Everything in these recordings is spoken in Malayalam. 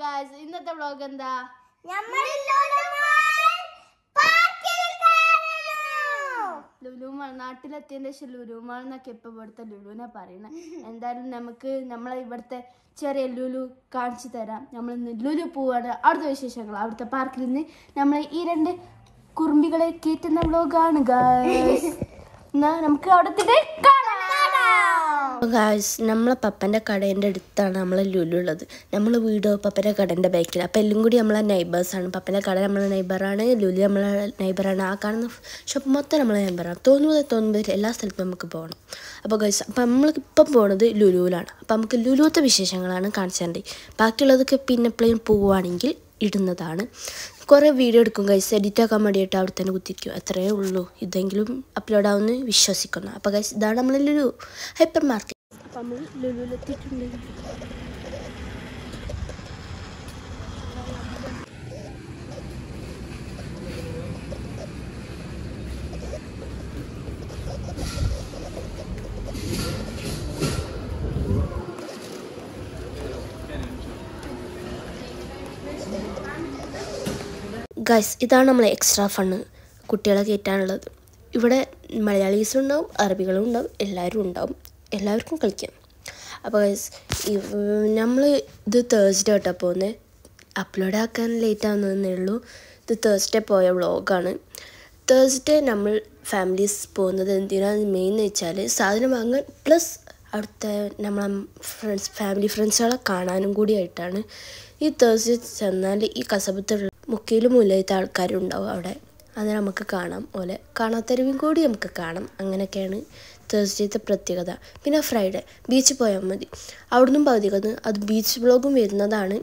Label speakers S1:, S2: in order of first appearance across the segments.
S1: ഗൈസ് ഇന്നത്തെ വ്ലോഗ് എന്താ? ലുലുമാൾ നാട്ടിലെത്തിയതിന്റെ ശേഷം ലുലുമാൾ എന്നൊക്കെ ഇപ്പൊ ഇവിടുത്തെ ലുലുവിനെ പറയണേ. എന്തായാലും നമുക്ക് നമ്മളെ ഇവിടുത്തെ ചെറിയ ലുലു കാണിച്ചു തരാം. നമ്മൾ ഇന്ന് ലുലു പോവാണ്. അവിടുത്തെ വിശേഷങ്ങൾ അവിടുത്തെ പാർക്കിൽ നിന്ന് നമ്മൾ ഈ രണ്ട് കുറുമ്പികളെ കയറ്റുന്ന വ്ലോഗാണ് ഗൈസ്. എന്നാ നമുക്ക് അവിടത്തെ ഗൈസ് നമ്മളെ പപ്പൻ്റെ കടേൻ്റെ അടുത്താണ് നമ്മളെ ലുലു ഉള്ളത്. നമ്മൾ വീട് പപ്പൻ്റെ കടേൻ്റെ ബാക്കിൽ. അപ്പോൾ എല്ലാം കൂടി നമ്മളെ നെയ്ബേഴ്സാണ്. പപ്പൻ്റെ കട നമ്മളെ നെയ്ബറാണ്, ലുലു നമ്മളെ നെയ്ബറാണ്. ആ കാണുന്ന ഷോപ്പ് മൊത്തം നമ്മളെ നെയ്ബറാണ്. തോന്നുമ്പോൾ എല്ലാ സ്ഥലത്തും നമുക്ക് പോകണം. അപ്പോൾ ഗൈസ് അപ്പോൾ നമ്മളിപ്പം പോകുന്നത് ലുലുവിലാണ്. അപ്പോൾ നമുക്ക് ലുലുവിലത്തെ വിശേഷങ്ങളാണ് കാണിച്ചു തരേണ്ടത്. ബാക്കിയുള്ളതൊക്കെ പിന്നെ എപ്പോഴും പോവുകയാണെങ്കിൽ ഇടുന്നതാണ്. കുറേ വീഡിയോ എടുക്കും ഗൈസ്, എഡിറ്റ് ആക്കാൻ വേണ്ടിയിട്ട് അവിടെ തന്നെ കുത്തിരിക്കും. അത്രയേ ഉള്ളൂ. ഇതെങ്കിലും അപ്ലോഡ് ആവുമെന്ന് വിശ്വസിക്കുന്നു. അപ്പോൾ ഗൈസ് ഇതാണ് നമ്മൾ ലുലു ഹൈപ്പർ മാർക്കറ്റ്. അപ്പം നമ്മൾ ലുലുവിലെത്തിയിട്ടുണ്ട്. ഗൈസ് ഇതാണ് നമ്മളെ എക്സ്ട്രാ ഫണ്ണ് കുട്ടികളെ കയറ്റാനുള്ളത്. ഇവിടെ മലയാളീസും ഉണ്ടാവും, അറബികളും ഉണ്ടാവും, എല്ലാവരും ഉണ്ടാവും. എല്ലാവർക്കും കളിക്കാം. അപ്പോൾ ഗൈസ് നമ്മൾ ഇത് തേഴ്സ്ഡേ ആയിട്ടാണ് പോകുന്നത്. അപ്ലോഡ് ആക്കാൻ ലേറ്റ് ആവുന്നതേ ഉള്ളൂ. ഇത് തേഴ്സ്ഡേ പോയ വ്ളോഗാണ്. തേഴ്സ്ഡേ നമ്മൾ ഫാമിലീസ് പോകുന്നത് എന്തിനാണ് മെയിൻ എന്ന് വെച്ചാൽ സാധനം വാങ്ങാൻ, പ്ലസ് അവിടുത്തെ നമ്മളെ ഫാമിലി ഫ്രണ്ട്സുകളെ കാണാനും കൂടിയായിട്ടാണ്. ഈ തേഴ്സ്ഡേ ചെന്നാൽ ഈ കസബത്തുള്ള മുക്കിലും മൂലത്തെ ആൾക്കാരുണ്ടാവും അവിടെ. അത് നമുക്ക് കാണാം. ഓലെ കാണാത്തരവും കൂടി നമുക്ക് കാണാം. അങ്ങനെയൊക്കെയാണ് തേഴ്സ്ഡേത്തെ പ്രത്യേകത. പിന്നെ ഫ്രൈഡേ ബീച്ചിൽ പോയാൽ മതി. അവിടുന്നും പകുതിക്കുന്നത് അത് ബീച്ച് വ്ളോഗും വരുന്നതാണ്.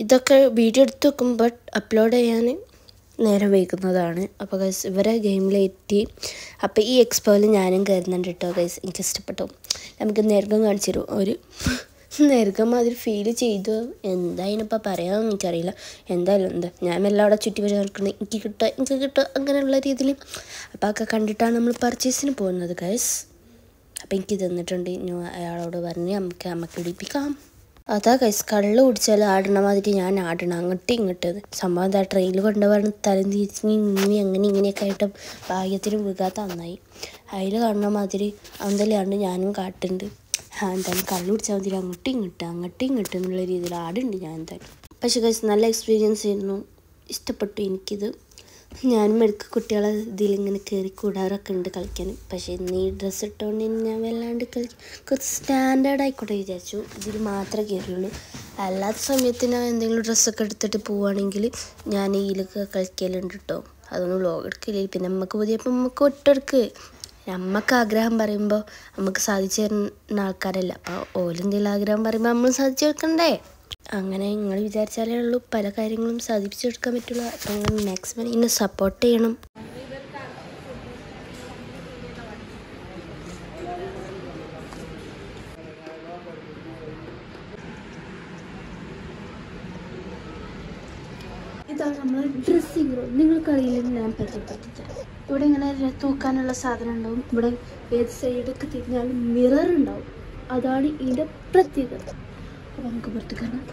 S1: ഇതൊക്കെ വീഡിയോ എടുത്ത് വെക്കുമ്പോൾ അപ്ലോഡ് ചെയ്യാൻ നേരം വൈകുന്നതാണ്. അപ്പോൾ ഗൈസ് ഇവരെ ഗെയിമിലെത്തി. അപ്പോൾ ഈ എക്സ്പോയിൽ ഞാനും കയറുന്നുണ്ട് കേട്ടോ ഗൈസ്. എനിക്ക് ഇഷ്ടപ്പെട്ടു. നമുക്ക് നേരകം കാണിച്ചു തരും. ഒരു നേരകം മാതിരി ഫീൽ ചെയ്തു. എന്താ ഇതിനിപ്പോൾ പറയാമെന്ന് എനിക്കറിയില്ല. എന്തായാലും ഞാൻ എല്ലാം അവിടെ ചുറ്റി വരെ നടക്കുന്നത്. എനിക്ക് കിട്ടുക അങ്ങനെയുള്ള രീതിയിൽ. അപ്പോൾ ഒക്കെ കണ്ടിട്ടാണ് നമ്മൾ പർച്ചേസിന് പോകുന്നത് ഗൈസ്. അപ്പോൾ എനിക്ക് തന്നിട്ടുണ്ട്. ഇനി അയാളോട് പറഞ്ഞ് നമുക്ക് ഇടിപ്പിക്കാം. അതാ ഗൈസ് കള്ള് കുടിച്ചാൽ ആടണ മാതിരി ഞാൻ ആടണം അങ്ങോട്ടും ഇങ്ങോട്ട്. സംഭവം എന്താ ട്രെയിനിൽ കൊണ്ടുപോകണം തരം തിരിച്ച് ഇങ്ങനെ ഇങ്ങനെയൊക്കെ ആയിട്ട് ഭാഗ്യത്തിന് വീകാത്ത നന്നായി. അതിൽ കാണുന്ന മാതിരി അന്തലെയാണ് ഞാനും കാട്ടുണ്ട്. എന്തായാലും കള്ളു കുടിച്ചാൽ മതി അങ്ങോട്ടും ഇങ്ങോട്ട് എന്നുള്ള രീതിയിൽ ആടുണ്ട് ഞാൻ എന്തായാലും. പക്ഷേ ഗൈസ് നല്ല എക്സ്പീരിയൻസ് ആയിരുന്നു. ഇഷ്ടപ്പെട്ടു എനിക്കിത്. ഞാനും എടുക്ക കുട്ടികളെ ഇതിലിങ്ങനെ കയറി കൂടാറൊക്കെ ഉണ്ട് കളിക്കാൻ. പക്ഷേ ഇന്ന് ഈ ഡ്രസ്സ് ഇട്ടുകൊണ്ട് ഞാൻ വല്ലാണ്ട് കുറച്ച് സ്റ്റാൻഡേർഡ് ആയിക്കോട്ടെ വിചാരിച്ചു. ഇതിൽ മാത്രമേ കയറിയുള്ളൂ. അല്ലാത്ത സമയത്ത് ഞാൻ എന്തെങ്കിലും ഡ്രസ്സൊക്കെ എടുത്തിട്ട് പോവുകയാണെങ്കിൽ ഞാൻ ഇതിലൊക്കെ കളിക്കലുണ്ട് കേട്ടോ. അതൊന്നും വ്ളോഗ് എടുക്കില്ല. പിന്നെ നമുക്ക് പുതിയപ്പോൾ നമുക്ക് ഒട്ടെടുക്ക്. നമുക്ക് ആഗ്രഹം പറയുമ്പോൾ നമുക്ക് സാധിച്ചു തരുന്ന ആൾക്കാരല്ല. അപ്പോൾ ഓലെന്തെങ്കിലും ആഗ്രഹം പറയുമ്പോൾ നമ്മൾ സാധിച്ചു കൊടുക്കണ്ടേ. അങ്ങനെ നിങ്ങൾ വിചാരിച്ചാലേ ഉള്ളൂ പല കാര്യങ്ങളും സാധിപ്പിച്ചെടുക്കാൻ പറ്റുള്ളൂ. അപ്പം അങ്ങനെ മാക്സിമം ഇന്നെ സപ്പോർട്ട് ചെയ്യണം. ഇതാണ് നമ്മൾ ഡ്രസ്സിങ് റൂം. നിങ്ങൾക്കറിയില്ല ഞാൻ പറ്റിച്ച ഇവിടെ ഇങ്ങനെ തൂക്കാനുള്ള സാധനം ഉണ്ടാവും. ഇവിടെ ഏത് സൈഡൊക്കെ തിരിഞ്ഞാലും മിറർ ഉണ്ടാവും. അതാണ് ഇതിൻ്റെ പ്രത്യേകത. അപ്പോൾ നമുക്ക് പുറത്ത് കാണാം.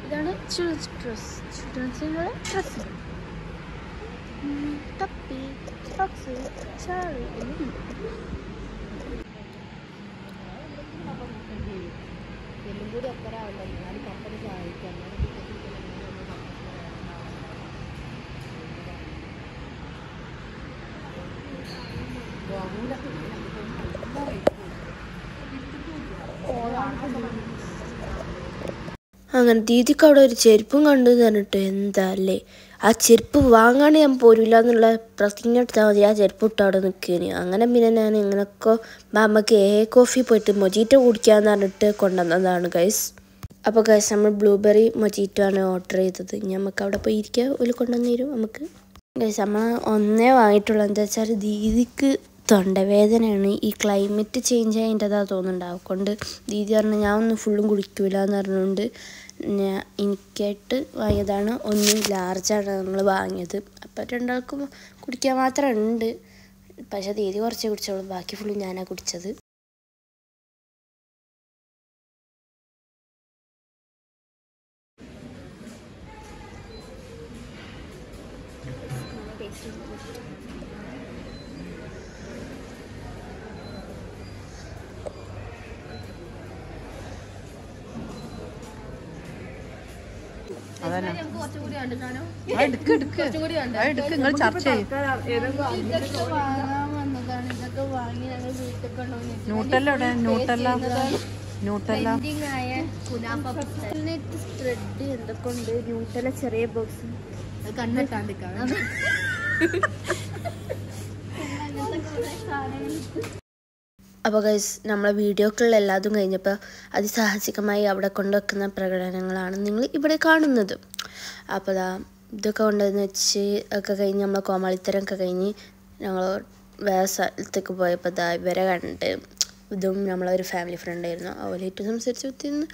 S1: ഇതാണ് ചിൽഡ്രൻസിനുള്ള ഡ്രസ്സ്. ടപ്പി സോക്സ് ചാളി എല്ലാം കൂടി ഒപ്പരാവുമ്പോൾ ഞാൻ കപ്പൽ സഹായിക്കാം. അങ്ങനെ ദീദിക്ക് അവിടെ ഒരു ചെരുപ്പും കണ്ടു തന്നിട്ട് എന്താ അല്ലേ. ആ ചെരുപ്പ് വാങ്ങാണ്ട് ഞാൻ പോരില്ല എന്നുള്ള പ്രതിജ്ഞ എടുത്താൽ മതി. ആ ചെരുപ്പ് ഇട്ട് അവിടെ നിൽക്കുകയാണ്. അങ്ങനെ പിന്നെ ഞാൻ ഇങ്ങനെയൊക്കെ നമുക്ക് കോഫി പോയിട്ട് മൊജീറ്റോ കുടിക്കാമെന്ന് പറഞ്ഞിട്ട് കൊണ്ടുവന്നതാണ് ഗൈസ്. അപ്പോൾ ഗൈസ് നമ്മൾ ബ്ലൂബെറി മൊജീറ്റോ ആണ് ഓർഡർ ചെയ്തത്. നമുക്ക് അവിടെ പോയി ഇരിക്കുക. ഒരു കൊണ്ടുവന്ന് തരും നമുക്ക്. ഗൈസ് നമ്മൾ ഒന്നേ വാങ്ങിയിട്ടുള്ളൂ. എന്താ വെച്ചാൽ ദീദിക്ക് തൊണ്ടവേദനയാണ്. ഈ ക്ലൈമറ്റ് ചേഞ്ച് ആയതിൻ്റെതാണ് തോന്നുന്നുണ്ട്. അതുകൊണ്ട് ദീദി പറഞ്ഞു ഞാൻ ഒന്നും ഫുള്ളും കുടിക്കില്ല എന്ന് പറഞ്ഞുകൊണ്ട് എനിക്കായിട്ട് വാങ്ങിയതാണ്. ഒന്ന് ലാർജാണ് നമ്മൾ വാങ്ങിയത്. അപ്പോൾ രണ്ടാൾക്കും കുടിക്കാൻ മാത്രം ഉണ്ട്. പക്ഷേ ദീദി കുറച്ചേ കുടിച്ചോളൂ. ബാക്കി ഫുള്ളും ഞാനാണ് കുടിച്ചത്.
S2: നിങ്ങൾ ചർച്ച ചെയ്യും. ന്യൂട്ടല്ല ഇവിടെ ന്യൂട്ടല്ല
S1: സ്പ്രെഡ് എന്തൊക്കെ ഉണ്ട്. ന്യൂട്ടല ചെറിയ ബോക്സ്
S2: കണ്ണെട്ടാണ്ടിക്കാണ്.
S1: അപ്പോൾ ഗൈസ് നമ്മളെ വീഡിയോക്കുള്ള എല്ലാതും കഴിഞ്ഞപ്പോൾ അതിസാഹസികമായി അവിടെ കൊണ്ടുവെക്കുന്ന പ്രകടനങ്ങളാണ് നിങ്ങൾ ഇവിടെ കാണുന്നത്. അപ്പോൾ ഇതൊക്കെ കൊണ്ടുവന്ന് വെച്ച് ഒക്കെ കഴിഞ്ഞ് നമ്മൾ കോമാളിത്തരമൊക്കെ കഴിഞ്ഞ് ഞങ്ങൾ വേറെ സ്ഥലത്തേക്ക് പോയപ്പോൾ ഇവരെ കണ്ട്. ഇതും നമ്മളൊരു ഫാമിലി ഫ്രണ്ടായിരുന്നു. അവരായിട്ട് സംസാരിച്ച് കുത്തിയിരുന്നു.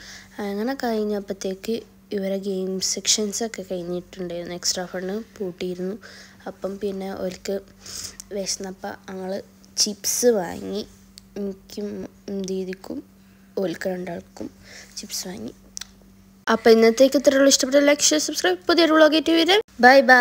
S1: അങ്ങനെ കഴിഞ്ഞപ്പോഴത്തേക്ക് ഇവരെ ഗെയിം സെക്ഷൻസൊക്കെ കഴിഞ്ഞിട്ടുണ്ടായിരുന്നു. എക്സ്ട്രാ ഫണ്ട് പൂട്ടിയിരുന്നു. അപ്പം പിന്നെ അവർക്ക് വിശന്നപ്പോൾ ഞങ്ങൾ ചിപ്സ് വാങ്ങി. എനിക്കും ദീദിക്കും ഓൽക്ക് രണ്ടാൾക്കും ചിപ്സ് വാങ്ങി. അപ്പോൾ ഇന്നത്തേക്ക് ഇത്രയുള്ളൂ. ഇഷ്ടപ്പെട്ട ലൈക്ക് ഷെയർ സബ്സ്ക്രൈബ്. പുതിയൊരു വ്ളോഗായിട്ട് വരാം. Bye bye.